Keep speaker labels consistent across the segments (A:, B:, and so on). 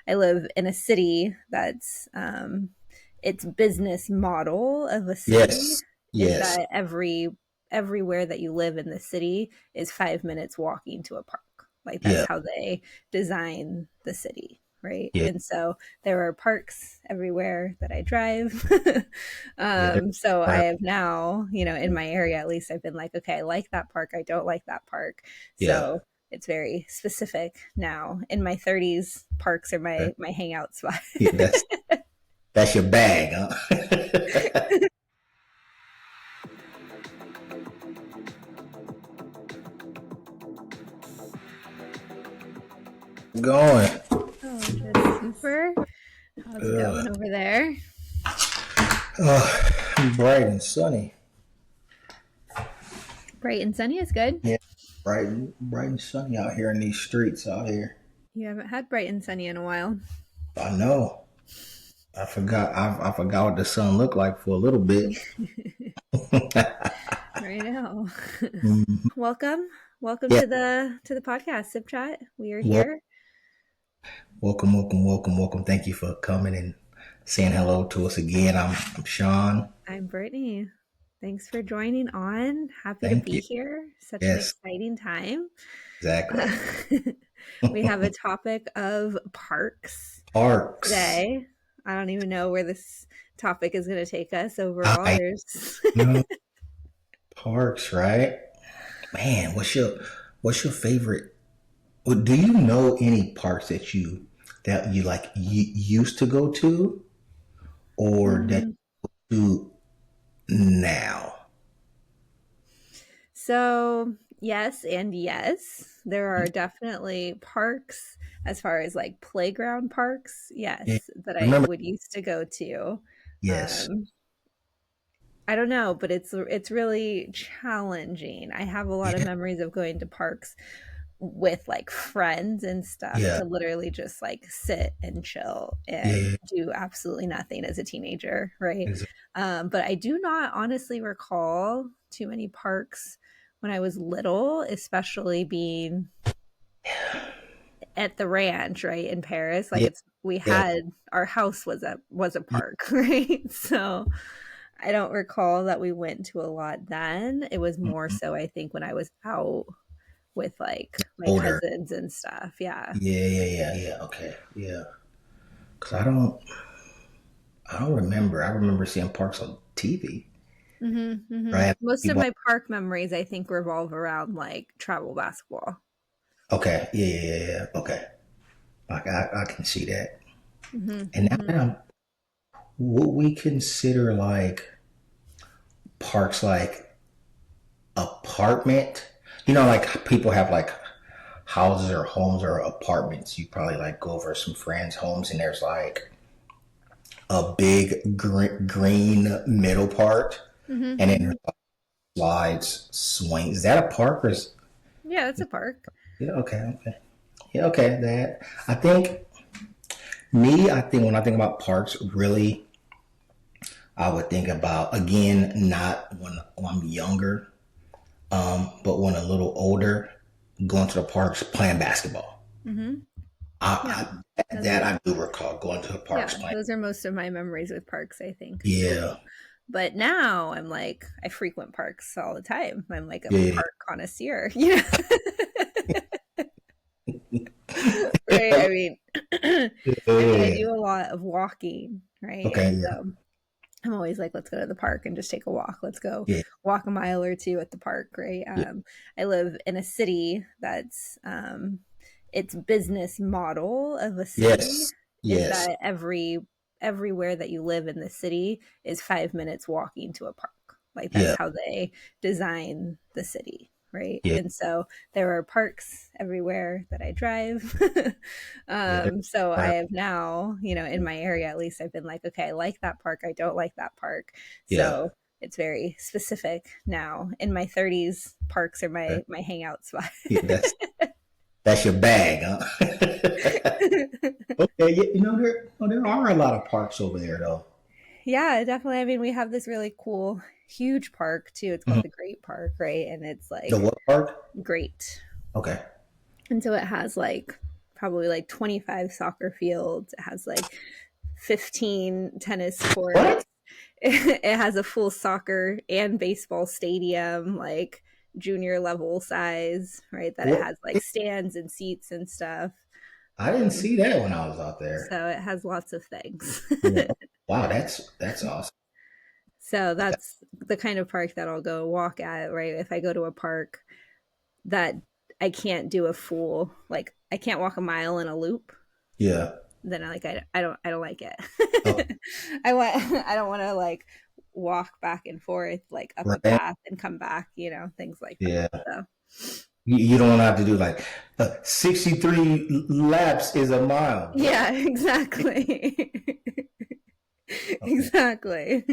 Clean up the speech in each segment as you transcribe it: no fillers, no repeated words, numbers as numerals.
A: I live in a city that's its business model of a city
B: Yes.
A: is
B: Yes.
A: that everywhere that you live in the city is 5 minutes walking to a park. Like that's
B: Yeah.
A: how they design the city, right?
B: Yeah.
A: And so there are parks everywhere that I drive.
B: Yeah.
A: So I
B: Right.
A: have now, in my area at least, I've been like, okay, I like that park. I don't like that park.
B: Yeah.
A: So it's very specific now. In my 30s, parks are my hangout spot.
B: Yeah. That's your bag, huh? Going.
A: Oh, just super. How's it
B: Uh,
A: going over there?
B: bright and sunny.
A: Bright and sunny is good.
B: Yeah. Bright and sunny out here in these streets out here.
A: You haven't had bright and sunny in a while.
B: I know. I forgot what the sun looked like for a little bit.
A: Right now.
B: Mhm.
A: Welcome. Welcome
B: Yeah.
A: to the podcast, Sip Chat. We are
B: Wel-
A: here.
B: welcome. Thank you for coming and saying hello to us again. I'm Sean.
A: I'm Brittany. Thanks for joining on. Happy to
B: Thank
A: be
B: you.
A: here. Such an
B: Yes.
A: exciting time.
B: Exactly.
A: We have a topic of parks
B: Parks.
A: today. I don't even know where this topic is going to take us overall.
B: I
A: There's
B: know parks, right? Man, what's your favorite? Well, do you know any parks that you like you used to go to or that
A: Mhm.
B: you now?
A: So, yes and yes. There are definitely parks as far as like playground parks,
B: Yeah.
A: yes, that I
B: Remember?
A: would used to go to.
B: Yes.
A: Um, I don't know, but it's really challenging. I have a lot of
B: Yeah.
A: memories of going to parks with like friends and stuff
B: Yeah.
A: to literally just like sit and chill and
B: Yeah.
A: do absolutely nothing as a teenager, right?
B: Exactly.
A: But I do not honestly recall too mmany parks when I was little, especially being at the ranch, right, in Paris. Like
B: Yeah.
A: we
B: Yeah.
A: had our house was a park, right? So I don't recall that we went to a lot then. It was more
B: Mhm.
A: so I think when I was out with like my
B: Older.
A: cousins and stuff. Yeah.
B: Yeah. Okay. Yeah. Cause I don't remember. I remember seeing parks on TV. Right.
A: Most of
B: People.
A: my park memories, I think, revolve around like travel basketball.
B: Okay. Yeah. Okay. I can see that.
A: hmm
B: And now
A: hmm
B: that what we consider like parks like apartment. Like people have like houses or homes or apartments. You probably like go over some friends' homes and there's like a big green middle part
A: hmm
B: and then
A: hmm
B: there's slides, swings. Is that a park or is
A: Yeah, it's a park.
B: yeah, okay. Yeah, okay. That I think when I think about parks, really I would think about again, not when I'm younger, but when a little older, going to the parks playing basketball.
A: hmm Yeah, those
B: That
A: are
B: I do recall going to the
A: yeah,
B: parks playing.
A: those are most of my memories with parks, I think, too.
B: Yeah,
A: But now I'm like, I frequent parks all the time. I'm like a
B: yeah,
A: park connoisseur, you know? Right? I mean, I
B: yeah.
A: do a lot of walking, right?
B: Okay,
A: And
B: yeah,
A: so I'm always like, let's go to the park and just take a walk. Let's go
B: yeah,
A: walk a mile or two at the park, right?
B: yeah.
A: I live in a city that's its business model of a city
B: Yes,
A: is
B: yes,
A: that everywhere that you live in the city is 5 minutes walking to a park. Like that's
B: yeah,
A: how they design the city, right?
B: yeah.
A: And so there are parks everywhere that I drive.
B: Yeah,
A: So I
B: right.
A: have now, in my area at least, I've been like, okay, I like that park. I don't like that park.
B: Yeah,
A: So it's very specific now. In my 30s, parks are
B: right.
A: my hangout spot.
B: Yeah. That's your bag, huh? Okay, yeah, there are a lot of parks over there though.
A: Yeah, definitely. I mean, we have this really cool, huge park too. It's
B: Mhm.
A: called the Great Park, right? And it's
B: The
A: like
B: what park?
A: great.
B: Okay.
A: And so it has like probably like 25 soccer fields. It has like 15 tennis courts.
B: What?
A: It has a full soccer and baseball stadium, like junior level size, right? That it
B: What?
A: has like stands and seats and stuff.
B: I didn't
A: Um,
B: see that when I was out there.
A: so it has lots of things.
B: Yeah. Wow, that's awesome.
A: So that's the kind of park that I'll go walk at, right? If I go to a park that I can't do a full, like I can't walk a mile in a loop,
B: Yeah.
A: then I don't like it.
B: Oh,
A: I don't want to like walk back and forth like up a
B: right.
A: path and come back, things like
B: Yeah.
A: that.
B: You don't have to do like 63 laps is a mile.
A: So
B: What?
A: yeah, exactly.
B: Okay.
A: Exactly.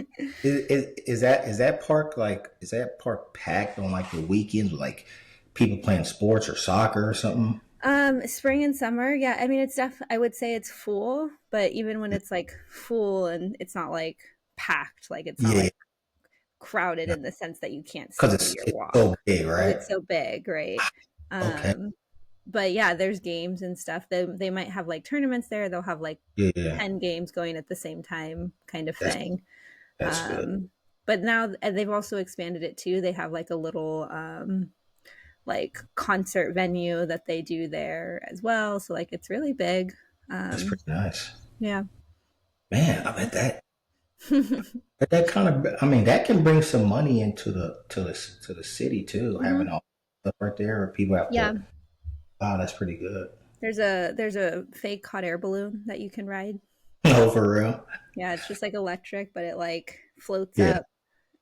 B: Is that park packed on like the weekends with like people playing sports or soccer or something?
A: Spring and summer, yeah. I mean, I would say it's full, but even when it's like full and it's not like packed, like it's not
B: Yeah,
A: like crowded in the sense that you can't
B: because
A: still do your
B: it's so
A: walk
B: big,
A: because
B: right?
A: it's so big, right?
B: Okay.
A: Um, but yeah, there's games and stuff. They might have like tournaments there. They'll have like
B: Yeah, yeah.
A: 10 games going at the same time, kind of
B: That's
A: thing.
B: that's good.
A: Um, but now they've also expanded it too. They have like a little like concert venue that they do there as well. So like it's really big.
B: That's
A: Um,
B: pretty nice.
A: yeah.
B: Man, I bet that kind of I mean that can bring some money into the city too, having
A: Hmm.
B: all stuff right there where people have
A: Yeah.
B: to wow, that's pretty good.
A: There's a fake hot air balloon that you can ride.
B: No, for real.
A: Yeah, it's just like electric, but it like floats
B: Yeah.
A: up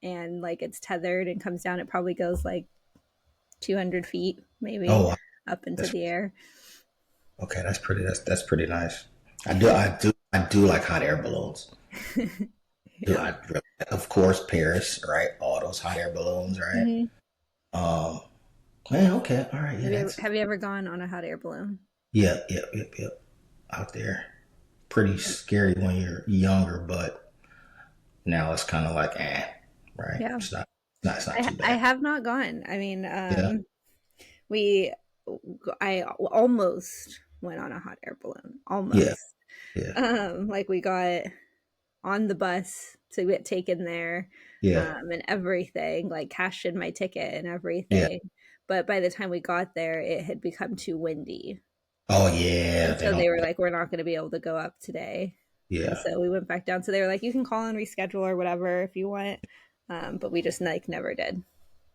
A: and like it's tethered and comes down. It probably goes like 200 feet,
B: Oh
A: maybe
B: wow.
A: up into
B: That's
A: the air.
B: okay, that's pretty nice. I do like hot air balloons. Do
A: Yeah.
B: I of course Paris, right? All those hot air balloons, right?
A: Hmm.
B: Um man, okay, all right, yeah, that's
A: Have you ever gone on a hot air balloon?
B: yep. Out there. Pretty scary when you're younger, but now it's kind of like right?
A: Yeah.
B: It's not too
A: I
B: bad.
A: have not gone. I mean,
B: Yeah,
A: we I almost went on a hot air balloon.
B: yeah,
A: Almost.
B: yeah,
A: Like we got on the bus to get taken there,
B: yeah,
A: and everything, like cashed in my ticket and
B: yeah.
A: everything. But by the time we got there, it had become too windy.
B: Oh yeah,
A: And
B: they
A: so
B: don't.
A: they were like, we're not going to be able to go up today. And
B: Yeah,
A: so we went back down. So they were like, you can call and reschedule or whatever if you want. But we just like never did.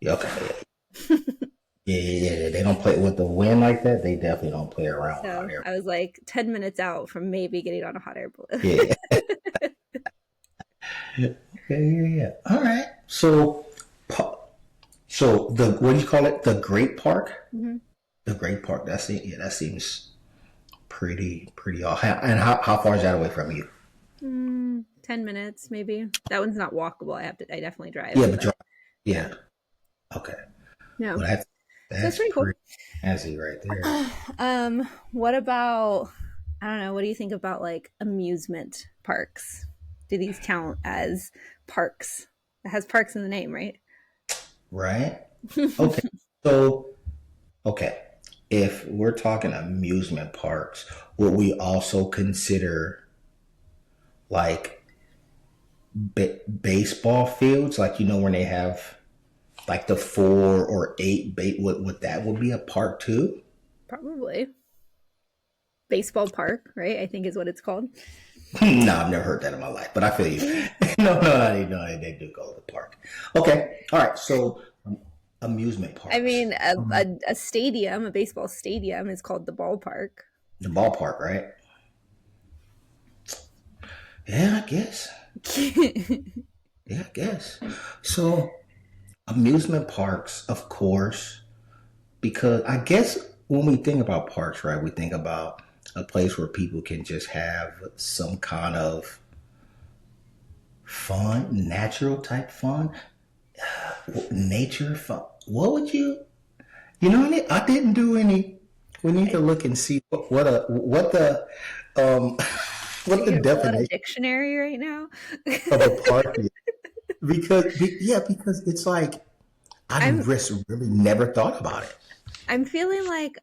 B: yeah,
A: So,
B: okay, yeah. They don't play with the wind like that. They definitely don't play around with hot
A: so
B: air.
A: I was like 10 minutes out from maybe getting on a hot air balloon.
B: Yeah, okay, yeah. All right. So the what do you call it? The Great Park.
A: Hmm.
B: The Great Park. That's it. Yeah, that seems pretty off. And how far is that away from you?
A: 10 minutes maybe. That one's not walkable. I definitely drive,
B: Yeah, but
A: but yeah.
B: yeah. Okay.
A: Yeah.
B: Well,
A: So it's
B: that's
A: pretty cool.
B: pretty fancy right there.
A: What about, I don't know, what do you think about like amusement parks? Do these count as parks? It has parks in the name, right?
B: Right? Okay. So, okay. If we're talking amusement parks, would we also consider like baseball fields? Like, when they have like the 4 or 8 would that would be a park too?
A: Probably. Baseball park, right? I think is what it's called.
B: No, I've never heard that in my life, but I feel you. No, they do go to the park. Okay. All right. So, amusement
A: I
B: parks.
A: mean, a stadium, a baseball stadium is called the ballpark.
B: The ballpark, right? Yeah, I guess. Yeah, I guess. So, amusement parks, of course, because I guess when we think about parks, right, we think about a place where people can just have some kind of fun, natural type fun, nature fun. What would I didn't do any. We need to look and see um
A: Are
B: what
A: you
B: the
A: gonna pull out a
B: definition
A: dictionary right now?
B: of a park is. Because it's like I
A: I'm
B: really never thought about it.
A: I'm feeling like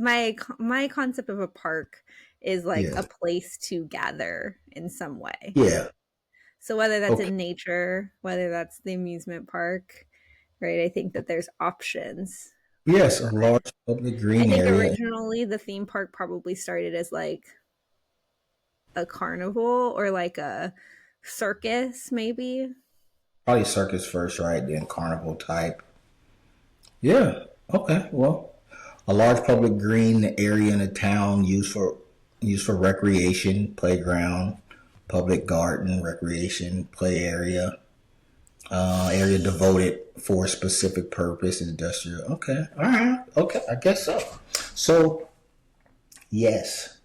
A: my concept of a park is like a
B: Yes.
A: place to gather in some way.
B: Yeah.
A: So whether that's
B: Okay.
A: in nature, whether that's the amusement park, right? I think that there's options.
B: Yes, a large public
A: I
B: green
A: think
B: area.
A: originally the theme park probably started as like a carnival or like a circus, maybe.
B: Probably circus first, right? Then carnival type. Yeah. Okay. Well, a large public green area in a town used for recreation, playground, public garden, recreation, play area, area devoted for a specific purpose, industrial. Okay. All right. Okay. I guess so. So, yes,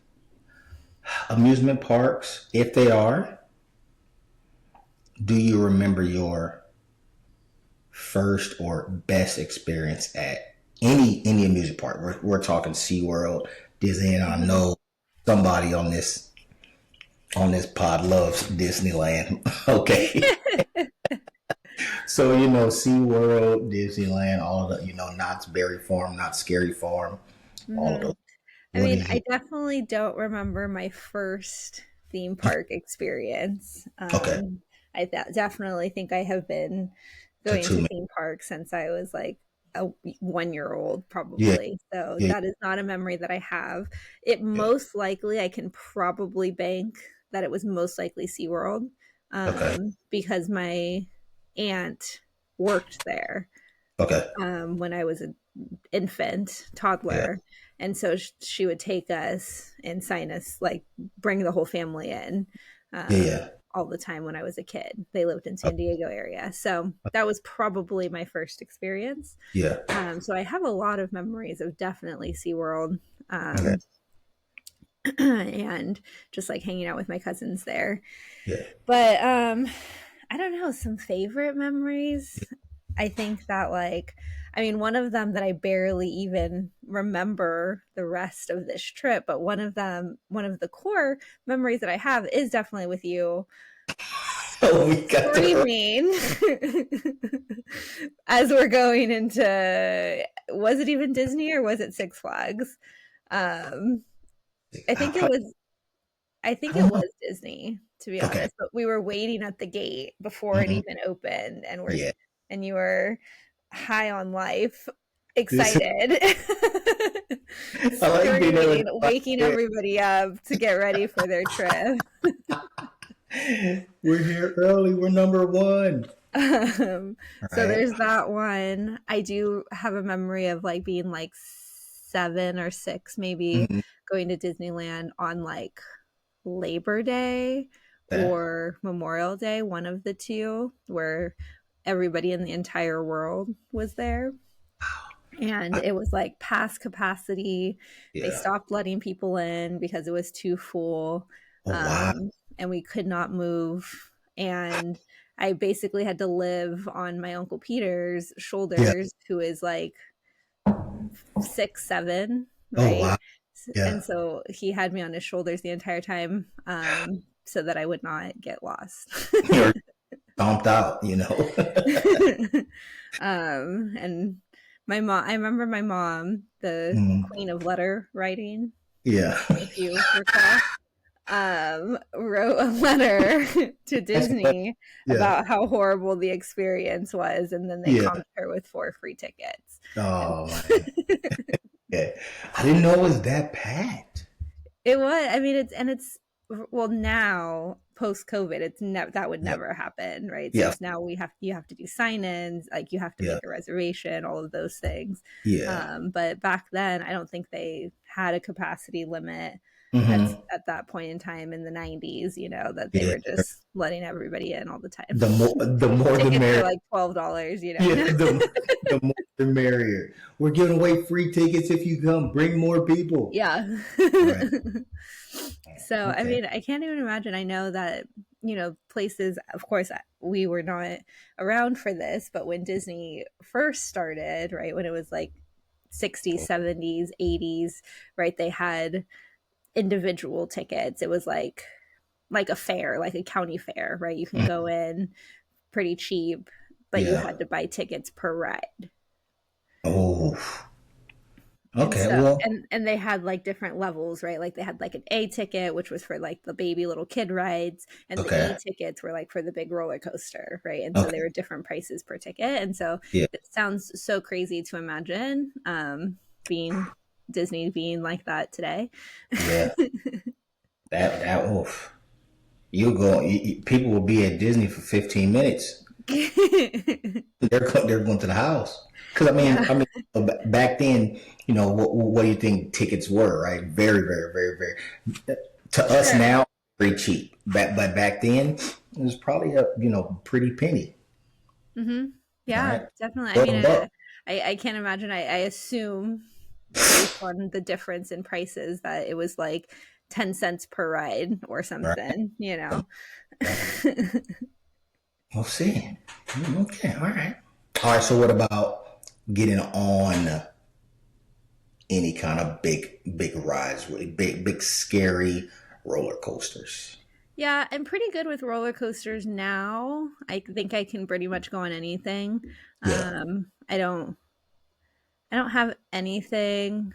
B: amusement parks, if they are, do you remember your first or best experience at any amusement park? We're talking SeaWorld, Disney, and I
A: Mhm.
B: know somebody on this pod loves Disneyland. Okay. So, SeaWorld, Disneyland, all of the, Knott's Berry Farm, Not Scary Farm, all of
A: Mhm.
B: those.
A: I
B: What
A: mean,
B: did you
A: I definitely don't remember my first theme park experience.
B: okay.
A: Definitely think I have been
B: To
A: going
B: two
A: to
B: minutes.
A: theme parks since I was like a 1 year old,
B: Yeah,
A: probably. So
B: yeah,
A: that is not a memory that I have. It
B: yeah.
A: most likely, I can probably bank that it was most likely SeaWorld,
B: Okay.
A: because my aunt worked there
B: Okay.
A: when I was an infant,
B: Yeah.
A: toddler. And so she would take us and sign us, like bring the whole family in
B: Yeah, yeah.
A: all the time when I was a kid. They lived in
B: Uh,
A: San Diego area. So that was probably my first experience.
B: Yeah.
A: So I have a lot of memories of definitely SeaWorld,
B: Okay.
A: um, and just like hanging out with my cousins there.
B: Yeah.
A: But I don't know, some favorite memories. I think that like I mean one of them that I barely even remember the rest of this trip, but one of the core memories that I have is definitely with you
B: Oh, we got the
A: screaming as we're going into, was it even Disney or was it Six Flags? Um I think it
B: I,
A: was I think
B: I
A: it
B: don't know.
A: was Disney, to be
B: Okay.
A: honest, but we were waiting at the gate before it
B: Hmm.
A: even opened,
B: Yeah.
A: and you were high on life,
B: This
A: excited,
B: I like being able
A: screaming, waking
B: to.
A: everybody up to get ready for their trip.
B: We're here early. We're number one.
A: So
B: Right.
A: there's that one. I do have a memory of like being like 7 or 6, maybe,
B: Mm-hmm.
A: going to Disneyland on like Labor Day
B: Okay.
A: or Memorial Day, one of the two, where everybody in the entire world was there. And
B: I,
A: it was like past capacity. They
B: yeah.
A: stopped letting people in because it was too full.
B: Oh wow.
A: And we could not move. And I basically had to live on my Uncle Peter's
B: Yeah.
A: shoulders, who is like 6'7",
B: Oh
A: right?
B: wow.
A: And
B: Yeah.
A: so he had me on his shoulders the entire time, so that I would not get lost.
B: You're stomped out.
A: And my mom, I remember my mom, the
B: Mm,
A: queen of letter writing,
B: yeah.
A: if you recall, wrote a letter to
B: That's what-
A: Disney
B: yeah.
A: about how horrible the experience was, and then they
B: Yeah.
A: comped her with 4 free tickets. And
B: Oh man. Yeah. I didn't know it was that packed.
A: it was. I mean, it's well now post COVID, it's never that would
B: Yeah.
A: never happen, right?
B: Yeah.
A: Since now you have to do sign-ins, like you have to
B: Yeah.
A: make a reservation, all of those things.
B: Yeah.
A: But back then, I don't think they had a capacity limit at
B: Hmm.
A: at that point in time in the 90s. That they
B: Yeah.
A: were just letting everybody in all the time.
B: The more the
A: Tickets were
B: merrier.
A: like $12.
B: Yeah. The more the merrier. We're giving away free tickets if you come. Bring more people.
A: Yeah.
B: Right.
A: So, I
B: Okay.
A: mean, I can't even imagine. I know that, places, of course, we were not around for this, but when Disney first started, right, when it was like 60s, 70s, 80s, right, they had individual tickets. It was like a fair, like a county fair, right? You can go
B: Mhm.
A: in pretty cheap, but you
B: Yeah.
A: had to buy tickets per ride.
B: Oh.
A: And
B: Okay.
A: so
B: Well.
A: and they had like different levels, right? Like they had like an A ticket, which was for like the baby little kid rides, and the E
B: Okay.
A: tickets were like for the big roller coaster, right? And so they
B: Okay.
A: were different prices per ticket. And so
B: Yeah.
A: it sounds so crazy to imagine being Disney being like that today.
B: Yeah. That. Oof. You go. People will be at Disney for 15 minutes. They're going to the house because
A: Yeah,
B: back then, what do you think tickets were, right? Very, very, very, very. To us
A: sure.
B: now, very cheap. But back then, it was probably a pretty penny,
A: Hmm. Yeah,
B: right?
A: definitely. I mean,
B: 12 bucks.
A: I can't imagine. I assume based on the difference in prices that it was like 10 cents per ride or
B: Right.
A: something, you know.
B: Right. We'll see. Okay. All right. All right. So what about getting on any kind of big rides, really big scary roller coasters?
A: Yeah, I'm pretty good with roller coasters now. I think I can pretty much go on anything.
B: Yeah.
A: I don't have anything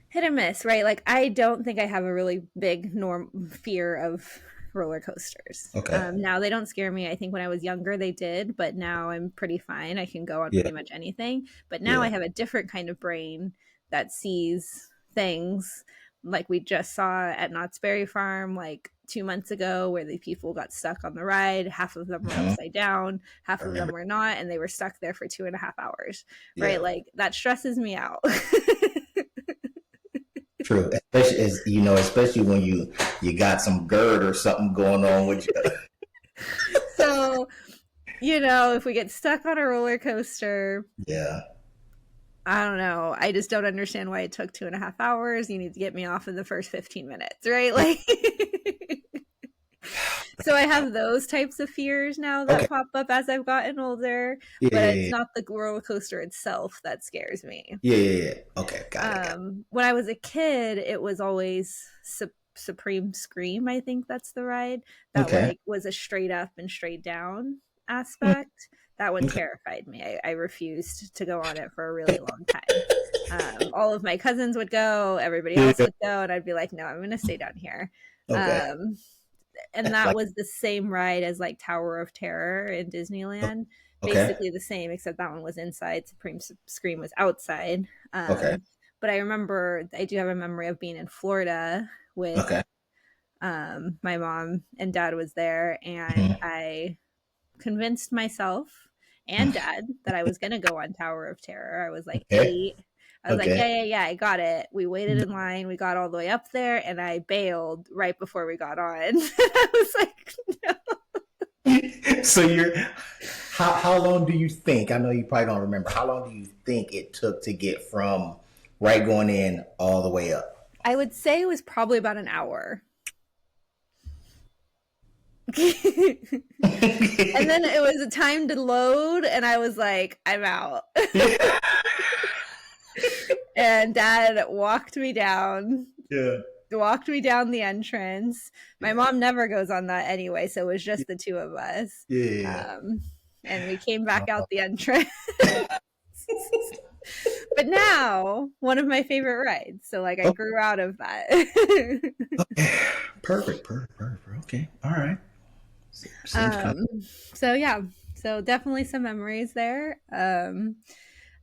A: hit or miss, right? Like I don't think I have a really big norm fear of roller coasters.
B: Okay.
A: Now they don't scare me. I think when I was younger they did, but now I'm pretty fine. I can go on
B: Yeah.
A: pretty much anything. But now I
B: Yeah.
A: have a different kind of brain that sees things like we just saw at Knott's Berry Farm like 2 months ago where the people got stuck on the ride. Half of them were
B: Mhm.
A: upside down, half
B: I
A: of them
B: remember.
A: were not, and they were stuck there for 2.5 hours, right?
B: Yeah.
A: Like that stresses me out.
B: True. Especially as especially when you got some GERD or something going on with you.
A: So, if we get stuck on a roller coaster,
B: Yeah.
A: I don't know. I just don't understand why it took 2.5 hours. You need to get me off in the first 15 minutes, right?
B: Yeah.
A: Like, so I have those types of fears now that
B: Okay.
A: pop up as I've gotten older,
B: Yeah.
A: but
B: Yeah.
A: it's
B: Yeah.
A: not the roller coaster itself that scares me.
B: Yeah. Yeah. Yeah. Okay. Got it. Got
A: When I was a kid, it was always Supreme Scream. I think that's the ride
B: it.
A: that
B: Okay.
A: like was a straight up and straight down
B: Mm,
A: aspect. That one
B: okay.
A: terrified me. I refused to go on it for a really long time. All of my cousins would go, everybody else
B: Yeah.
A: would go, and I'd be like, no, I'm going to stay down here.
B: Okay.
A: Um, and that
B: Like.
A: was the same ride as like Tower of Terror in Disneyland.
B: Okay.
A: Basically the same, except that one was inside. Supreme Scream was outside.
B: Okay.
A: But I do have a memory of being in Florida with
B: Okay.
A: my mom and dad was there, and
B: Mhm.
A: I convinced myself and dad that I was going to go on Tower of Terror. I was like
B: Okay.
A: 8. I was like,
B: Okay.
A: yeah, yeah, yeah, I got it. We waited in line. We got all the way up there, and I bailed right before we got on. I was like, no.
B: So how long do you think? I know you probably don't remember. How long do you think it took to get from right going in all the way up?
A: I would say it was probably about an hour. And then it was a time to load, and I was like, I'm out.
B: Yeah.
A: And dad
B: Yeah.
A: walked me down the entrance. My
B: Yeah.
A: mom never goes on that anyway, so it was just the two of us.
B: Yeah.
A: Um, and we came back
B: Uh,
A: out the entrance. But now, one of my favorite rides. So, like, I
B: okay.
A: grew out of that.
B: Perfect. Perfect. Perfect. Okay. All right. Seems kind
A: um, so, yeah. So, definitely some memories there.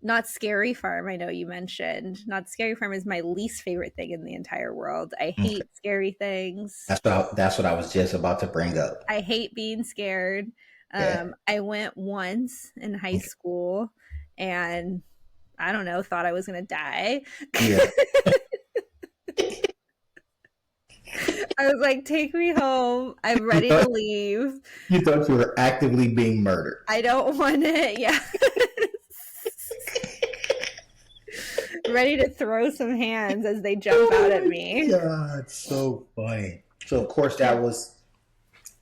A: Not Scary Farm, I know you mentioned. Not Scary Farm is my least favorite thing in the entire world. I
B: of okay.
A: hate scary things.
B: That's what I was just about to bring up.
A: I hate being scared.
B: Okay.
A: I went once in high
B: Okay.
A: school and I don't know, thought I was going to die.
B: Yeah.
A: I was like, take me home. I'm
B: You
A: ready to
B: thought
A: leave.
B: you thought you were actively being murdered.
A: I don't want it. Yeah. Ready to throw some hands as they jump out
B: Oh
A: at
B: my
A: me.
B: god, it's so funny. So of course that was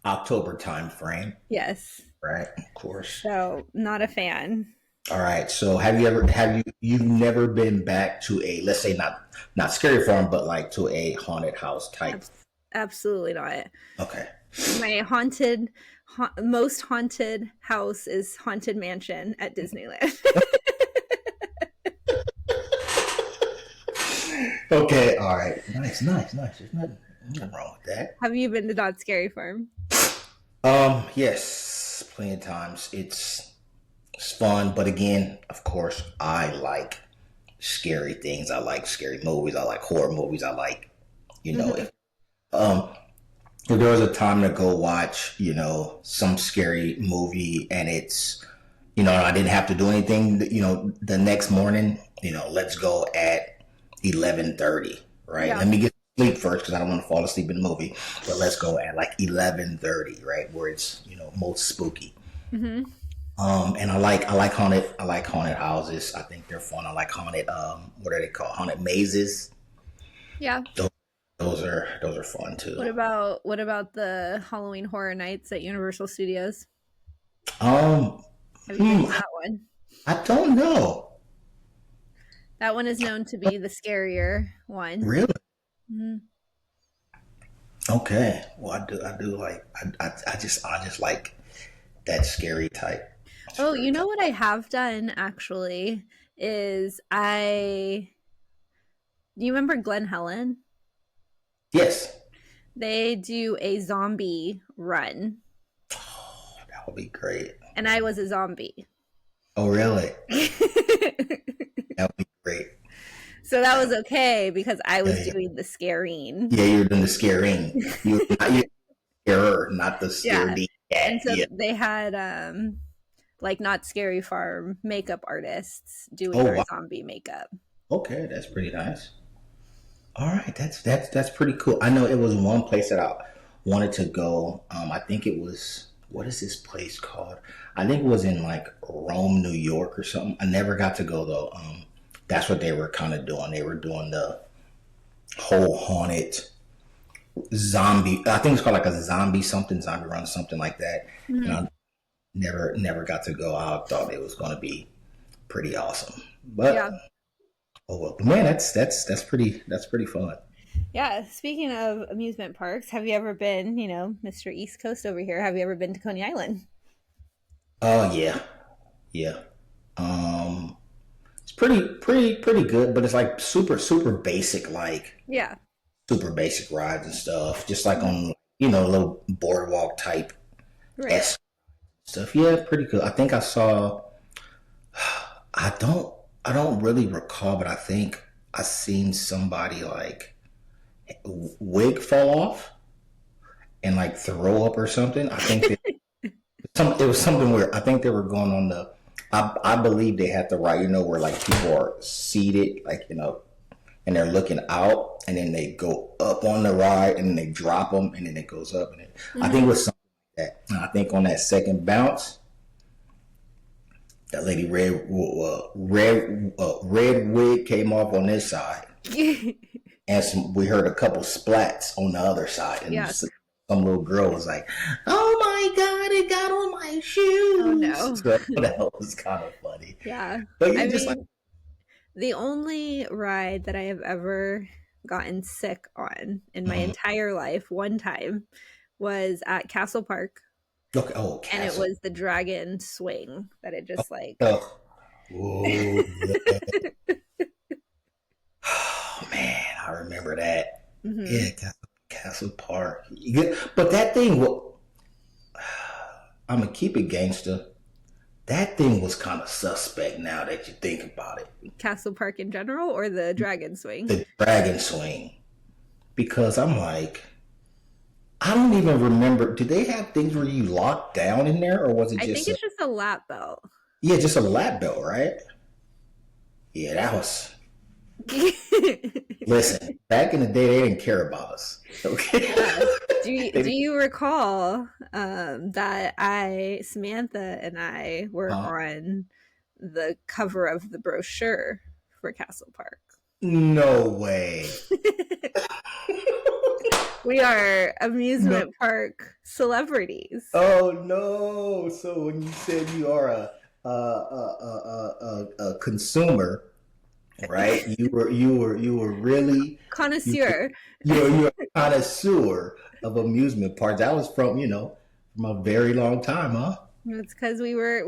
B: October time frame,
A: Yes.
B: right? Of course.
A: So, not a fan.
B: All right. So you've never been back to a, let's say, not scary farm, but like to a haunted house type?
A: Absolutely not.
B: Okay.
A: My most haunted house is Haunted Mansion at Disneyland.
B: Okay, all right. Nice, nice, nice. There's nothing wrong with that.
A: Have you been to Knott's Scary Farm?
B: Yes, plenty of times. It's fun, but again, of course, I like scary things. I like scary movies. I like horror movies. I like,
A: Hmm.
B: if um if there was a time to go watch, some scary movie and it's, I didn't have to do anything, the next morning, let's go at 11:30, right?
A: Yeah.
B: Let me get sleep first because I don't want to fall asleep in the movie, but let's go at like 11:30, right? Where it's, most spooky.
A: Hmm.
B: And I like haunted houses. I think they're fun. I like haunted what are they called? Haunted mazes.
A: Yeah.
B: Those, those are fun too.
A: What about the Halloween Horror Nights at Universal Studios?
B: Um,
A: Have you been
B: hmm,
A: to that one?
B: I don't know.
A: That one is known to be the scarier one.
B: Really?
A: Mhm.
B: Okay. Well, I do like I just like that scary type.
A: Oh, you
B: Scary
A: know
B: type.
A: what I have done actually is I. Do you remember Glen Helen?
B: Yes.
A: They do a zombie run,
B: Oh, that would be great.
A: and I was a zombie.
B: Oh, really?
A: So
B: That would be great.
A: that
B: That
A: was
B: would,
A: okay because I
B: yeah,
A: was
B: yeah.
A: doing the scaring.
B: Yeah, you're doing the scaring. You're scarer, not the
A: Yeah.
B: scaredy cat.
A: And so
B: Yeah.
A: they had like Not Scary Farm makeup artists doing
B: Oh,
A: our
B: wow.
A: zombie makeup.
B: Okay, that's pretty nice. All right, that's pretty cool. I know it was one place that I wanted to go. I think it was, what is this place called? I think it was in like Rome, New York, or something. I never got to go though. That's what they were kind of doing. They were doing the whole haunted zombie. I think it's called like a zombie run, something like that. And
A: Mhm.
B: I never got to go. I thought it was going to be pretty awesome, but
A: Yeah.
B: oh well. But man, that's pretty fun.
A: Yeah. Speaking of amusement parks, have you ever been, Mr. East Coast over here, have you ever been to Coney Island?
B: Oh yeah, yeah. Um, it's pretty good, but it's like super basic, like
A: Yeah.
B: super basic rides and stuff. Just like
A: Mhm.
B: on little boardwalk type
A: Right.
B: S stuff. Yeah, pretty good. I think I saw. I don't really recall, but I think I seen somebody like wig fall off and like throw up or something. I think it was something where I think they were going on the. I believe they had the right, where like people are seated, like and they're looking out, and then they go up on the ride, and then they drop them, and then it goes up, and I think it
A: Hmm.
B: was something like that. And I think on that second bounce, that lady red wig came off on this side, and we heard a couple splats on the other side, and
A: Yuck.
B: some little girl was like, "Oh my god, it got on my
A: Oh
B: shoes!"
A: no.
B: So that was kind of funny.
A: Yeah.
B: But
A: I
B: yeah, just like,
A: mean, the only ride that I have ever gotten sick on in my
B: mhm.
A: entire life, one time, was at Castle Park,
B: Okay, oh
A: and it
B: castle,
A: was the dragon swing that it just like.
B: oh, whoa, yeah. Oh man, I remember that.
A: Hmm.
B: Yeah, Castle Park. But that thing, I'm gonna keep it gangster. That thing was kind of suspect now that you think about it.
A: Castle Park in general, or the dragon swing?
B: The dragon swing, because I'm like, I don't even remember. Did they have things where you locked down in there, or was it
A: I think
B: just
A: it's just a lap belt.
B: yeah, just a lap belt, right? Yeah, that was. Listen, back in the day, they didn't care about us. Okay.
A: Yeah. Do you,
B: They
A: do
B: didn't-
A: you recall that Samantha and I were
B: uh,
A: on the cover of the brochure for Castle Park?
B: no way.
A: We are
B: No.
A: amusement park celebrities.
B: Oh no! So when you said you are a consumer, right? You were really you were,
A: Connoisseur.
B: you're a connoisseur of amusement parks. That was from a very long time, huh?
A: It's because we were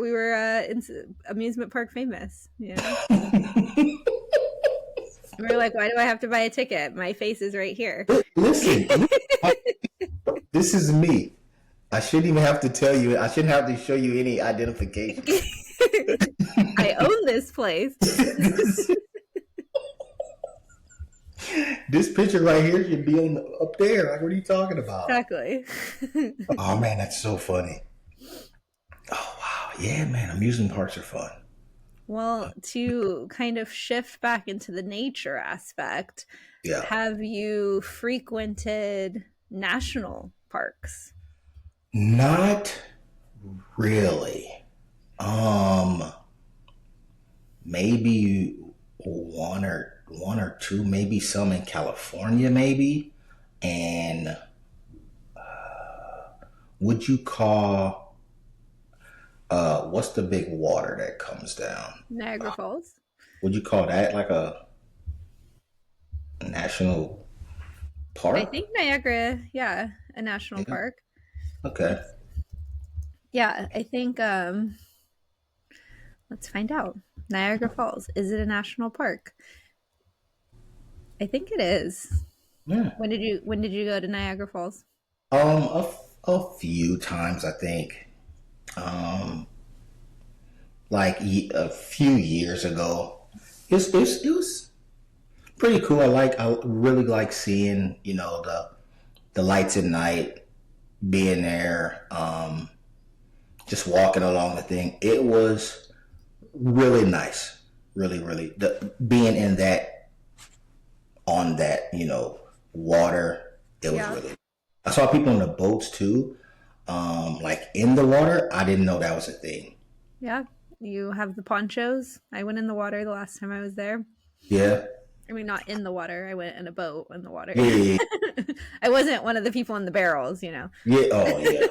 A: amusement park famous. Yeah. We're like, why do I have to buy a ticket? My face is right here.
B: Listen, this is me. I shouldn't even have to tell you. I shouldn't have to show you any identification.
A: I own this place.
B: This picture right here should be on up there. Like, what are you talking about?
A: Exactly.
B: Oh man, that's so funny. Oh wow, yeah, man. Amusement parks are fun.
A: Well, to kind of shift back into the nature aspect,
B: Yeah,
A: have you frequented national parks?
B: not really. Um, maybe one or two, maybe some in California, maybe. And would you call what's the big water that comes down?
A: Niagara Falls?
B: Would you call that like a national
A: I
B: park?
A: think Niagara, yeah, a national
B: Yeah.
A: park.
B: Okay.
A: Let's, yeah, I think let's find out. Niagara Falls, is it a national park? I think it is.
B: Yeah.
A: When did you go to Niagara Falls?
B: A few times I think. Um, like a few years ago. It was pretty cool. I really like seeing the lights at night, being there, just walking along the thing. It was really nice. Really, really being in that on that water. It was
A: Yeah.
B: really. I saw people on the boats too, like in the water. I didn't know that was a thing.
A: Yeah. You have the ponchos. I went in the water the last time I was there.
B: Yeah,
A: I mean, not in the water. I went in a boat in the water.
B: yeah, yeah,
A: I wasn't one of the people in the barrels.
B: yeah. Yeah. Oh yeah.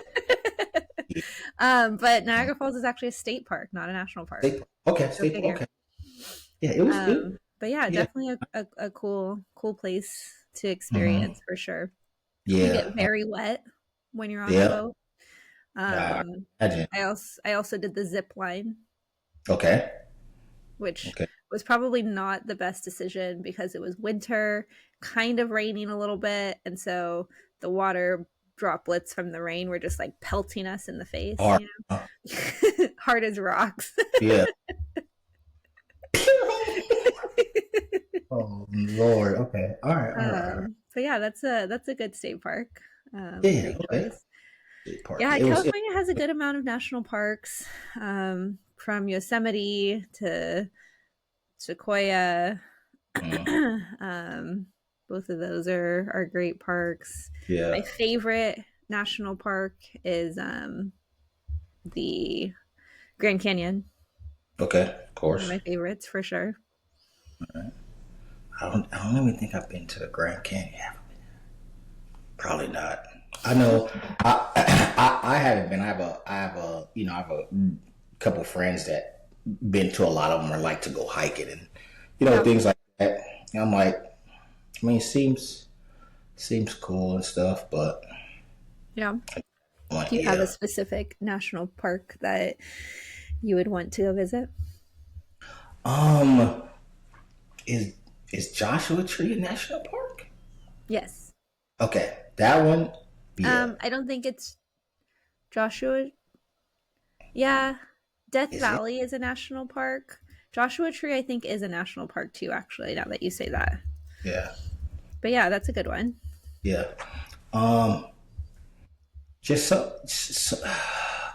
B: Yeah.
A: But Niagara Falls is actually a state park, not a national park.
B: Okay,
A: Go
B: stay.
A: figure.
B: Okay. Yeah, it was.
A: But yeah,
B: Yeah,
A: definitely a cool place to
B: hmm
A: experience for sure. You
B: yeah,
A: get very wet when you're on the
B: yeah.
A: boat.
B: I
A: Um,
B: imagine.
A: I also did the zip line,
B: Okay,
A: which
B: okay.
A: was probably not the best decision because it was winter, kind of raining a little bit, and so the water droplets from the rain were just like pelting us in the face,
B: All right.
A: hard as rocks.
B: Yeah. Oh Lord. Okay. All right. All right. All right.
A: But yeah, that's a good state park.
B: Yeah.
A: Great
B: Okay.
A: choice.
B: State park.
A: Yeah,
B: It was.
A: California has a good amount of national parks, from Yosemite to Sequoia.
B: Mm,
A: um, both of those are great parks.
B: yeah.
A: My favorite national park is the Grand Canyon.
B: Okay. Of
A: One of
B: course.
A: my favorites for sure.
B: I don't even think I've been to the Grand Canyon. Probably not. I know. I haven't been. I have a couple friends that been to a lot of them or like to go hiking and
A: Yeah,
B: things like that. And I'm like, I mean, it seems cool and stuff, but
A: yeah.
B: I'm like,
A: Do you have a
B: yeah.
A: specific national park that you would want to go visit?
B: Um, is is Joshua Tree a national park?
A: Yes.
B: Okay, that one. Yeah,
A: I don't think it's Joshua. Yeah, Death
B: is it?
A: Valley is a national park. Joshua Tree, I think, is a national park too. Actually, now that you say that,
B: Yeah,
A: but yeah, that's a good one.
B: yeah. Um, just so,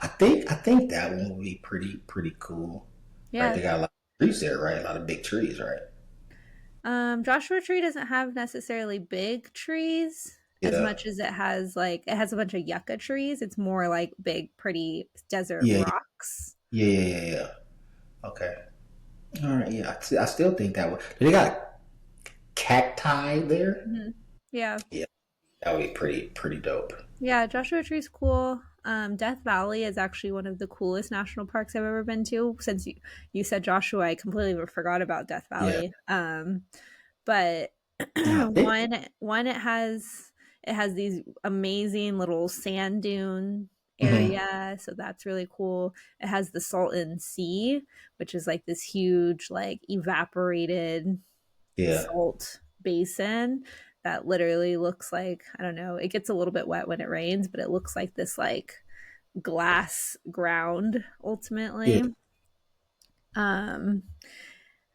B: I think that one would be pretty cool. Right,
A: Yeah.
B: they got a lot of trees there, right? A lot of big trees, right?
A: Joshua Tree doesn't have necessarily big trees as
B: Yeah,
A: much as it has a bunch of yucca trees. It's more like big, pretty desert
B: yeah,
A: rocks.
B: yeah, yeah, yeah, yeah. Okay, all right. Yeah, I still think that would. They got cacti there.
A: Mhm. Yeah.
B: Yeah, that would be pretty dope.
A: Yeah, Joshua Tree's cool. Death Valley is actually one of the coolest national parks I've ever been to. Since you said Joshua, I completely forgot about Death
B: Yeah.
A: Valley. But
B: Now,
A: one it has these amazing little sand dune
B: mhm.
A: area, so that's really cool. It has the Salton Sea, which is like this huge, like evaporated
B: Yeah.
A: salt basin that literally looks like, I don't know, it gets a little bit wet when it rains, but it looks like this like glass ground
B: Yeah.
A: ultimately. Um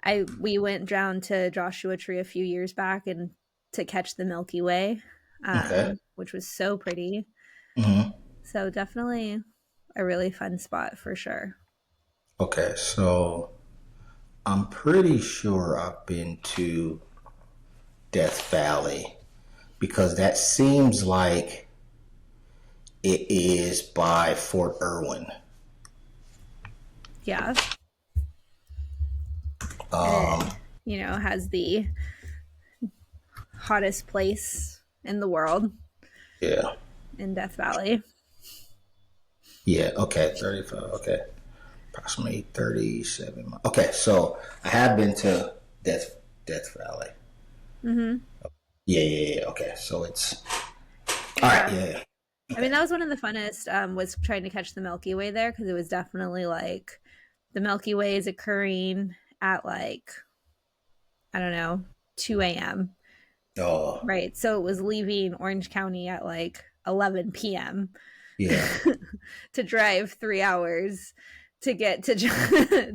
A: I we went down to Joshua Tree a few years back and to catch the Milky Way,
B: Okay.
A: which was so pretty.
B: Hmm.
A: So definitely a really fun spot for sure.
B: Okay. So I'm pretty sure I've been to Death Valley because that seems like it is by Fort Irwin.
A: Yeah. And it, has the hottest place in the world
B: Yeah.
A: in Death Valley.
B: Yeah. Okay. 35. Okay. Approximately 37 miles. Okay. So I have been to Death Valley.
A: Mm-hmm.
B: Yeah. Yeah. Yeah. Okay. So it's all right.
A: Yeah.
B: Yeah.
A: I mean,
B: Okay.
A: that was one of the funnest, was trying to catch the Milky Way there because it was definitely like the Milky Way is occurring at like, I don't know, 2 a.m.
B: Oh,
A: Right. So it was leaving Orange County at like 11 p.m.
B: yeah.
A: to drive 3 hours to get to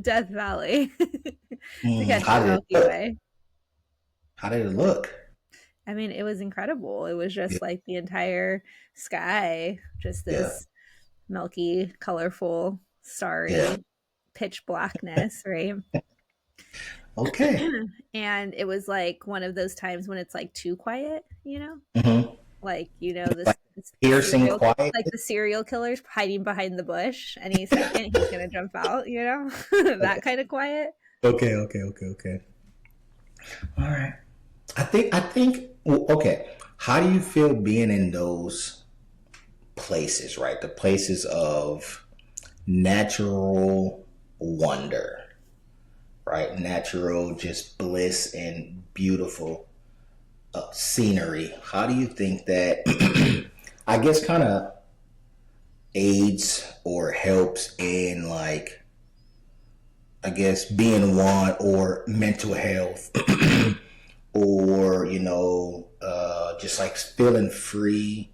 A: Death Valley to catch
B: How
A: the
B: did it
A: Milky
B: look?
A: Way.
B: How did it look?
A: I mean, it was incredible. It was
B: Yeah.
A: just like the entire sky, just
B: Yeah.
A: this milky, colorful,
B: Yeah.
A: starry pitch blackness, right?
B: Okay.
A: And it was like one of those times when it's like too quiet,
B: Hmm.
A: like
B: Like
A: this
B: piercing
A: serial
B: quiet.
A: like the serial killer's hiding behind the bush any second he's gonna jump out, that
B: Okay.
A: kind of quiet.
B: Okay. Okay. Okay. Okay. All right. I think. Well, okay. How do you feel being in those places? Right. The places of natural wonder. Right. Natural, just bliss and beautiful scenery. How do you think that? I guess kind of aids or helps in like I guess being one or mental health or just like feeling free.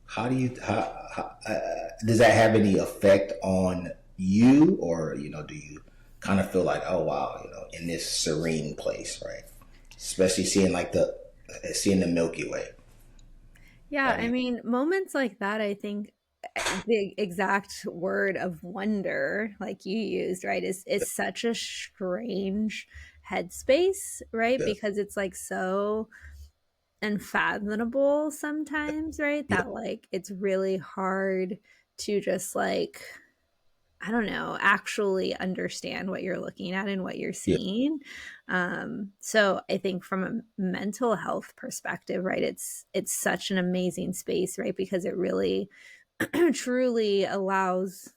B: How do you does that have any effect on you or do you kind of feel like oh wow in this serene place, right? Especially seeing like the Milky Way.
A: Yeah,
B: How do
A: I
B: you?
A: mean, moments like that, I think the exact word of wonder, like you used, right, is such a strange headspace, right?
B: Yeah.
A: Because it's like so unfathomable sometimes, right?
B: Yeah.
A: That like it's really hard to just like, I don't know, actually understand what you're looking at and what you're
B: Yeah.
A: seeing. So I think from a mental health perspective, right, it's such an amazing space, right? Because it really truly allows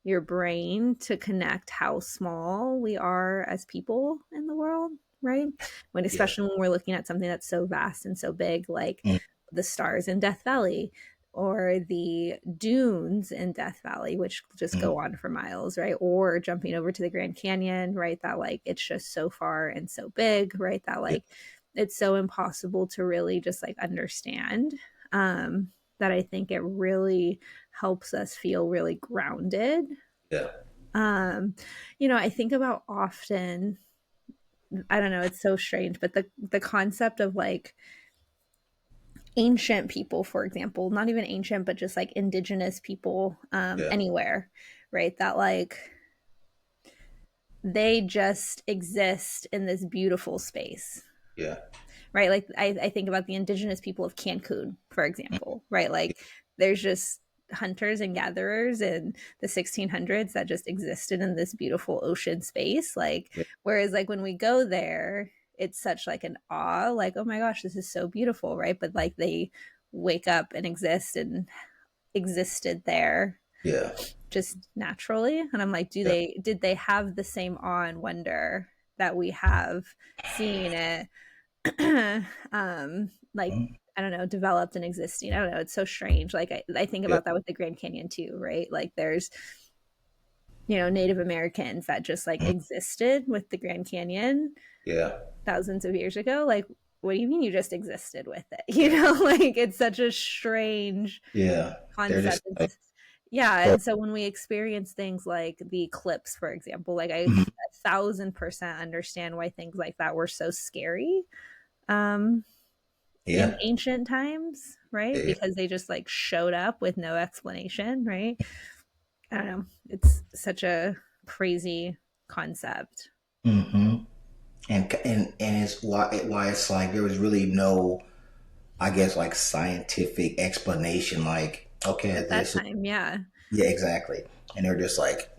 A: your brain to connect how small we are as people in the world, right? When
B: Yeah.
A: especially when we're looking at something that's so vast and so big, like
B: Mm,
A: the stars in Death Valley or the dunes in Death Valley, which just
B: mm,
A: go on for miles, right? Or jumping over to the Grand Canyon, right? That like it's just so far and so big, right? That
B: yeah.
A: like it's so impossible to really just like understand. That I think it really helps us feel really grounded.
B: Yeah.
A: um I think about often, I don't know, it's so strange, but the concept of like ancient people, for example, not even ancient but just like indigenous people,
B: Yeah.
A: anywhere, right, that like they just exist in this beautiful space,
B: Yeah.
A: right? Like I think about the indigenous people of Cancun, for example, right? Like there's just hunters and gatherers in the 1600s that just existed in this beautiful ocean space. Like,
B: Yeah.
A: whereas like when we go there, it's such like an awe, like, oh my gosh, this is so beautiful, right? But like they wake up and exist and existed there
B: Yeah.
A: just naturally. And I'm like,
B: Yeah.
A: did they have the same awe and wonder that we have seeing it like,
B: Mm,
A: I don't know, developed and existing. I don't know, it's so strange. Like I think
B: yeah.
A: about that with the Grand Canyon too, right? Like there's Native Americans that just like
B: Mm,
A: existed with the Grand Canyon,
B: yeah.
A: thousands of years ago. Like, what do you mean you just existed with it? You know, like it's such a strange
B: Yeah, they're
A: concept.
B: just like,
A: Yeah,
B: oh,
A: and so when we experience things like the eclipse, for example, like I
B: mhm,
A: 1,000% understand why things like that were so scary um, in
B: yeah,
A: ancient times, right?
B: yeah.
A: Because they just like showed up with no explanation, right? I don't know. It's such a crazy concept.
B: Hmm. And it's why it's like there was really no, I guess, like scientific explanation. Like, okay,
A: At that
B: this,
A: time, yeah.
B: yeah, exactly. And they're just like,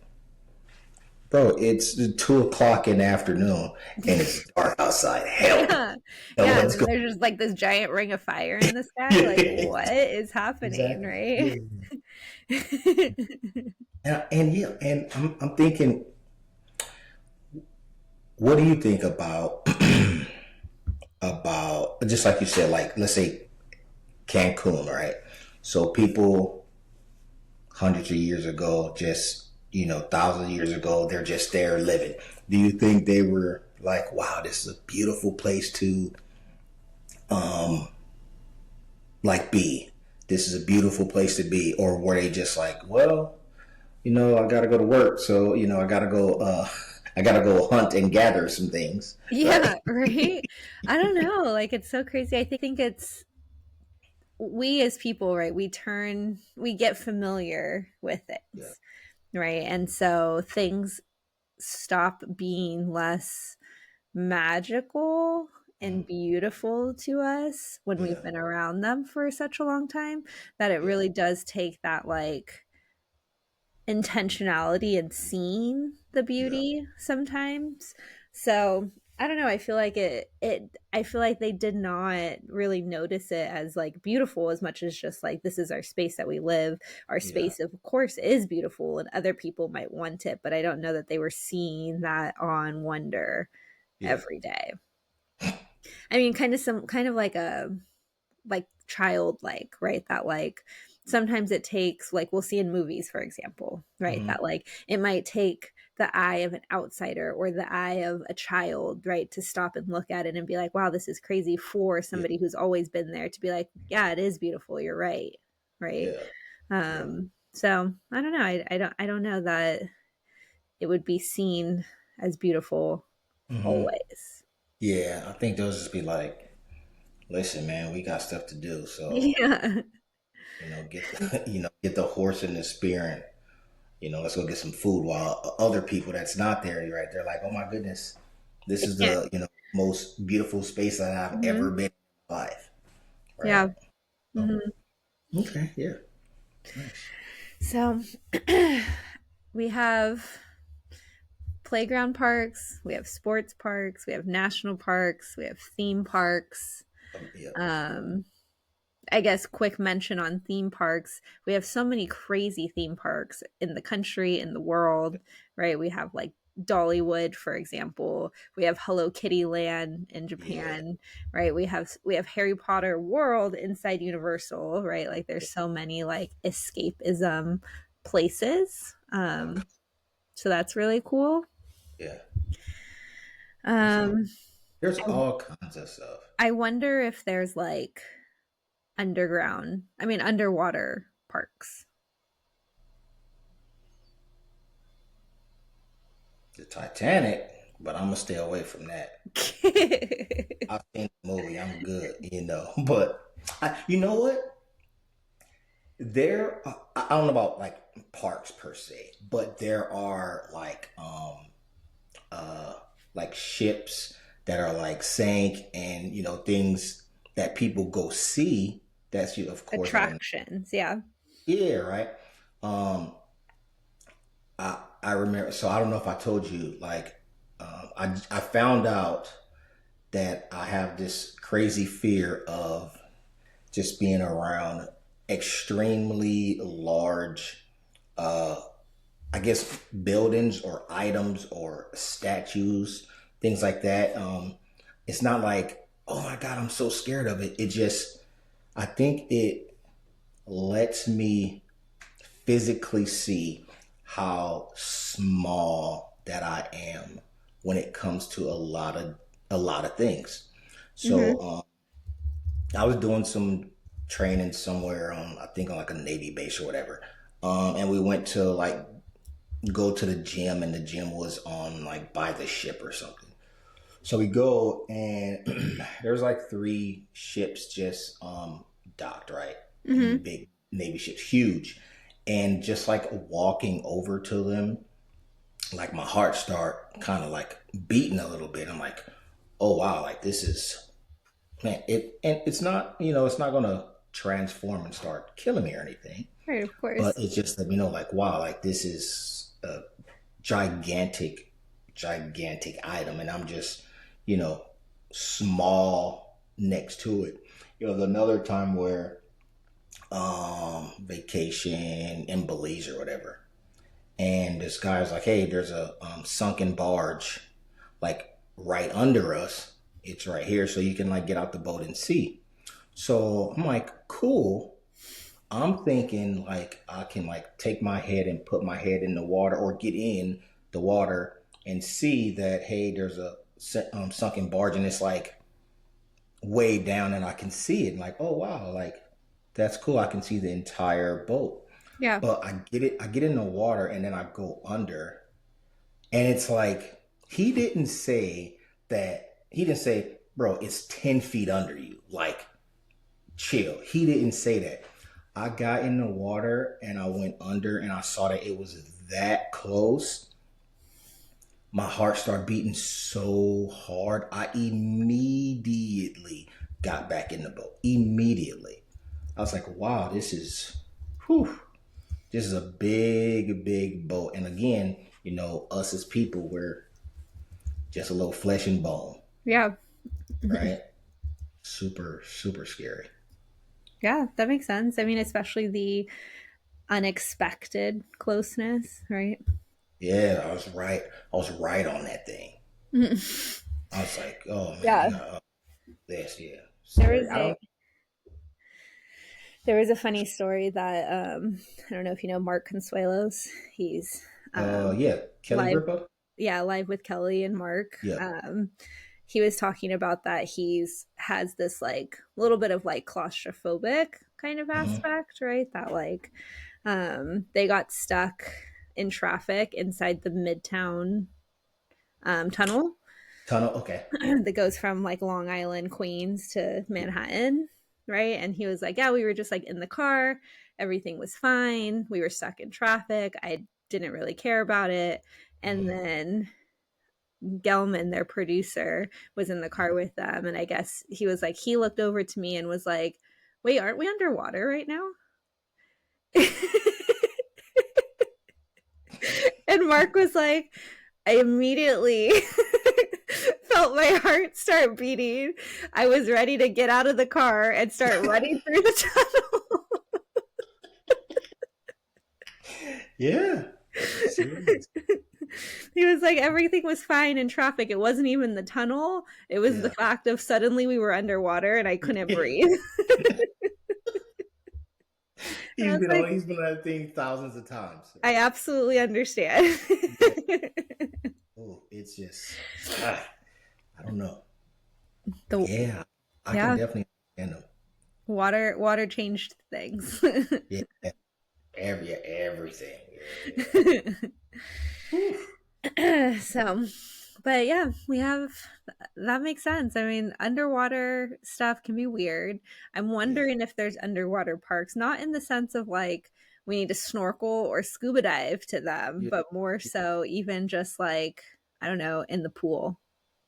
B: bro, it's 2 o'clock in the afternoon and it's dark outside. Help!
A: Yeah.
B: And
A: Yeah, and
B: what's
A: then
B: going?
A: there's just like this giant ring of fire in the sky. Like,
B: Yeah,
A: what is happening,
B: exactly. Yeah.
A: right?
B: And yeah, and I'm thinking, what do you think about about just like you said, like let's say Cancun, right? So people hundreds of years ago, just thousands of years ago, they're just there living. Do you think they were like, wow, this is a beautiful place to like be? This is a beautiful place to be, or were they just like, well, I gotta go to work, so I gotta go. I gotta go hunt and gather some things,
A: Yeah,
B: right?
A: right? I don't know. Like, it's so crazy. I think it's we as people, right? We get familiar with
B: Yeah,
A: things, right? And so things stop being less magical and
B: mhm,
A: beautiful to us when we've
B: yeah,
A: been around them for such a long time that it
B: yeah,
A: really does take that like intentionality and seeing the
B: yeah,
A: beauty sometimes. So I don't know. I feel like I feel like they did not really notice it as like beautiful as much as just like this is our space that we live. Our
B: yeah,
A: space, of course, is beautiful, and other people might want it, but I don't know that they were seeing that on wonder
B: yeah,
A: every day. I mean, kind of like a like childlike, right? That like sometimes it takes like we'll see in movies, for example, right?
B: hmm,
A: That like it might take the eye of an outsider or the eye of a child, right, to stop and look at it and be like, wow, this is crazy for
B: yeah,
A: somebody who's always been there to be like, yeah, it is beautiful. You're right. Right.
B: yeah, yeah.
A: So I don't know. I don't know that it would be seen as beautiful
B: Hmm.
A: always.
B: Yeah, I think they'll just be like, listen, man, we got stuff to do, so
A: Yeah.
B: get the get the horse and the spear, and let's go get some food. While other people that's not there, right? They're like, oh my goodness, this is
A: Yeah.
B: the most beautiful space that I've ever
A: Hmm.
B: been in my life, right?
A: Yeah.
B: Oh,
A: Hmm.
B: okay, yeah, nice.
A: So we have playground parks, we have sports parks, we have national parks, we have theme parks.
B: Yeah,
A: Um, I guess quick mention on theme parks. We have so many crazy theme parks in the country, in the world, right? We have like Dollywood, for example. We have Hello Kitty Land in
B: yeah,
A: Japan, right? We have Harry Potter World inside Universal, right? Like there's so many like escapism places. So that's really cool.
B: yeah. That's a,
A: Um,
B: there's
A: I,
B: all kinds of stuff.
A: I wonder if there's like underwater parks.
B: The Titanic, but I'm gonna stay away from that. I've seen the movie. I'm good, But you know what? I don't know about like parks per se, but there are like ships that are like sank, and things that people go see. That's you, of course. I don't.
A: Attractions, yeah.
B: Yeah, right. Um, I remember. So I don't know if I told you. Like, I found out that I have this crazy fear of just being around extremely large, uh, I guess, buildings or items or statues, things like that. It's not like, oh my God, I'm so scared of it. It just, I think it lets me physically see how small that I am when it comes to a lot of a lot of things.
A: Mm-hmm.
B: So I was doing some training somewhere I think on like a Navy base or whatever. And we went to like go to the gym, and the gym was on like by the ship or something. So we go, and there's like three ships just docked, right?
A: Mm-hmm.
B: Big Navy ships, huge. And just like walking over to them, like my heart start kind of like beating a little bit. I'm like, oh wow, like this is, man, it, and it's not, it's not gonna transform and start killing me or anything,
A: Right, of
B: but
A: course.
B: it's just let me know like, wow, like this is a gigantic, gigantic item, and I'm just, you know, small next to it. Another time where vacation in Belize or whatever, and this guy's like, hey, there's a sunken barge like right under us. It's right here, so you can like get out the boat and see. So I'm like, cool. I'm thinking like I can like take my head and put my head in the water or get in the water and see that, hey, there's a sunken barge, and it's like way down and I can see it. And like, oh wow, like that's cool. I can see the entire boat.
A: Yeah.
B: But I get in the water and then I go under, and it's like he didn't say, bro, it's 10 feet under you. Like, chill. He didn't say that. I got in the water and I went under and I saw that it was that close. My heart started beating so hard. I immediately got back in the boat. Immediately. I was like, wow, whew, this is a big, big boat. And again, us as people, we're just a little flesh and bone,
A: Yeah.
B: right? Super, super scary.
A: Yeah, that makes sense. I mean, especially the unexpected closeness, right?
B: Yeah, I was right. I was right on that thing. I was like, oh
A: Yeah.
B: man, no, this, yeah,
A: There
B: scary.
A: was
B: I
A: a
B: don't.
A: there was a funny story that I don't know if you know Mark Consuelos. He's
B: Yeah, Kelly
A: live,
B: Ripa.
A: yeah, live with Kelly and Mark.
B: Yep.
A: He was talking about that he's has this like little bit of like claustrophobic kind of
B: Mm-hmm.
A: aspect, right? That like they got stuck in traffic inside the Midtown tunnel
B: Tunnel. Okay.
A: that goes from like Long Island, Queens to Manhattan, right? And he was like, yeah, we were just like in the car, everything was fine. We were stuck in traffic. I didn't really care about it. And
B: Mm-hmm.
A: then Gelman, their producer, was in the car with them. And I guess he was like, he looked over to me and was like, wait, aren't we underwater right now? And Mark was like, I immediately felt my heart start beating. I was ready to get out of the car and start running through the tunnel.
B: Yeah. Serious.
A: He was like, everything was fine in traffic. It wasn't even the tunnel. It was the
B: Yeah.
A: fact of suddenly we were underwater and I couldn't breathe. And I was like,
B: He's been on that thing thousands of times. So.
A: I absolutely understand.
B: Yeah. Oh, it's just I don't know.
A: The
B: Yeah, I can
A: yeah,
B: definitely understand them.
A: water changed things.
B: Yeah, everything. Yeah. Whew.
A: So, but yeah, we have that makes sense. I mean, underwater stuff can be weird. I'm
B: Yeah.
A: wondering if there's underwater parks, not in the sense of like we need to snorkel or scuba dive to them,
B: Yeah.
A: but more so even just like, I don't know, in the pool.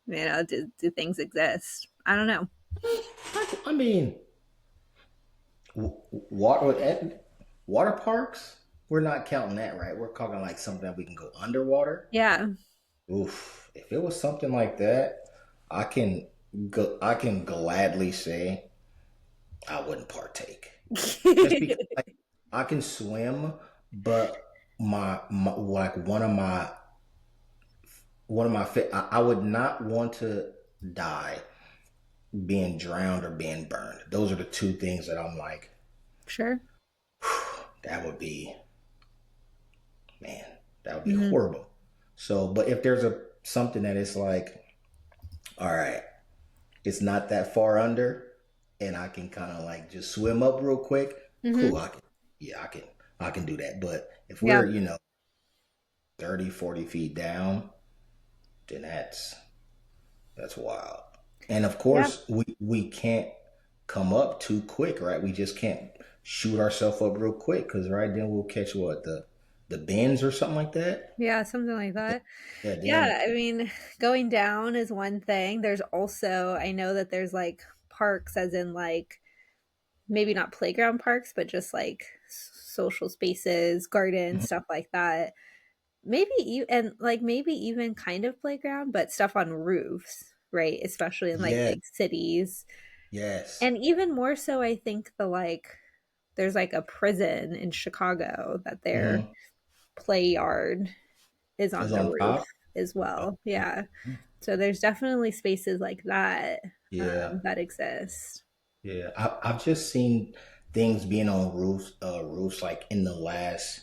A: Do things exist? I don't know.
B: I mean, water water parks. We're not counting that, right? We're talking like something that we can go underwater.
A: Yeah.
B: Oof. If it was something like that, I can I can gladly say I wouldn't partake. Just because like, I can swim, but my like I would not want to die being drowned or being burned. Those are the two things that I'm like,
A: Sure.
B: that would be, man, that would be
A: Hmm.
B: horrible. So, but if there's a something that is like all right, it's not that far under, and I can kind of like just swim up real quick.
A: Mm-hmm.
B: Cool, yeah, I can do that. But if
A: Yeah.
B: we're 30, 40 feet down, then that's wild. And of
A: Yeah.
B: course, we can't come up too quick, right? We just can't shoot ourselves up real quick because right then we'll catch what the bends or something like that.
A: Yeah, something like that.
B: Yeah,
A: Yeah,
B: then
A: I mean, going down is one thing. There's also, I know that there's like parks, as in like maybe not playground parks, but just like social spaces, gardens,
B: mhm.
A: stuff like that. Maybe and like maybe even kind of playground, but stuff on roofs, right? Especially in like
B: Yeah,
A: big cities.
B: yes,
A: And even more so, I think the like there's like a prison in Chicago that their
B: hmm
A: play yard is on
B: is
A: the
B: on
A: roof
B: top.
A: as
B: Oh,
A: well. Yeah. So there's definitely spaces like that
B: yeah,
A: that exist.
B: yeah. I've just seen things being on roofs like in the last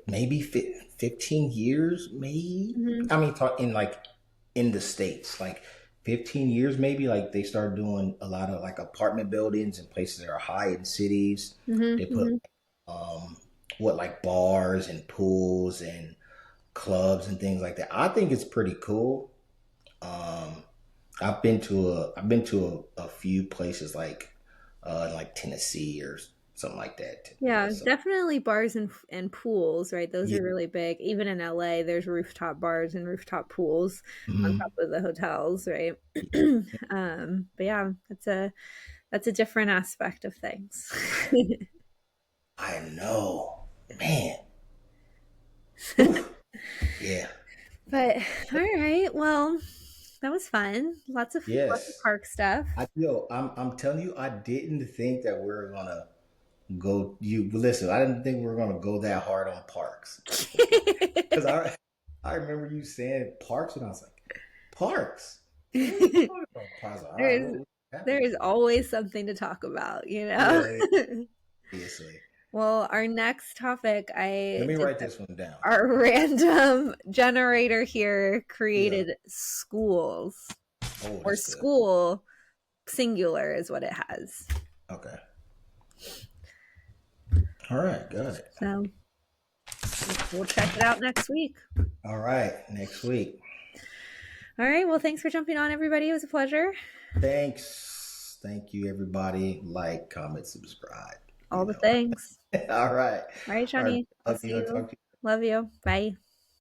B: maybe 15 years, maybe.
A: Hmm.
B: I mean, talk in like in the States, like 15 years, maybe. Like they start doing a lot of like apartment buildings and places that are high in cities.
A: Hmm.
B: They put
A: Hmm.
B: um, what like bars and pools and clubs and things like that. I think it's pretty cool. Um, I've been to a few places like Tennessee or something like that. Yeah,
A: Yeah,
B: so
A: definitely bars and pools, right? Those
B: yeah.
A: are really big. Even in LA, there's rooftop bars and rooftop pools on top
B: Mhm.
A: of the hotels, right? But yeah, that's a different aspect of things.
B: I know, man. Whew. Yeah.
A: But all right, well, that was fun. Lots of
B: Yes.
A: park stuff.
B: I'm telling you, I didn't think that we are gonna go. You listen. I didn't think we were gonna go that hard on parks because I remember you saying parks, and I was like, parks. What are you talking about? I was like, all
A: there
B: right,
A: is
B: what
A: there
B: happened?
A: is always something to talk about, you know?
B: Yeah, obviously.
A: Well, our next topic,
B: Let
A: I
B: me
A: did
B: write this one down.
A: our random generator here
B: Yeah.
A: created schools,
B: Oh,
A: or
B: that's good.
A: school singular is what it has.
B: Okay. All right. Got it.
A: So we'll check it out next week.
B: All right. Next week.
A: All right. Well, thanks for jumping on, everybody. It was a pleasure.
B: Thanks. Thank you, everybody. Like, comment, subscribe.
A: All the things.
B: All right.
A: All right,
B: All right.
A: Johnny. I'll
B: Love
A: see
B: you. I'll
A: you.
B: talk to you.
A: Love you. Bye.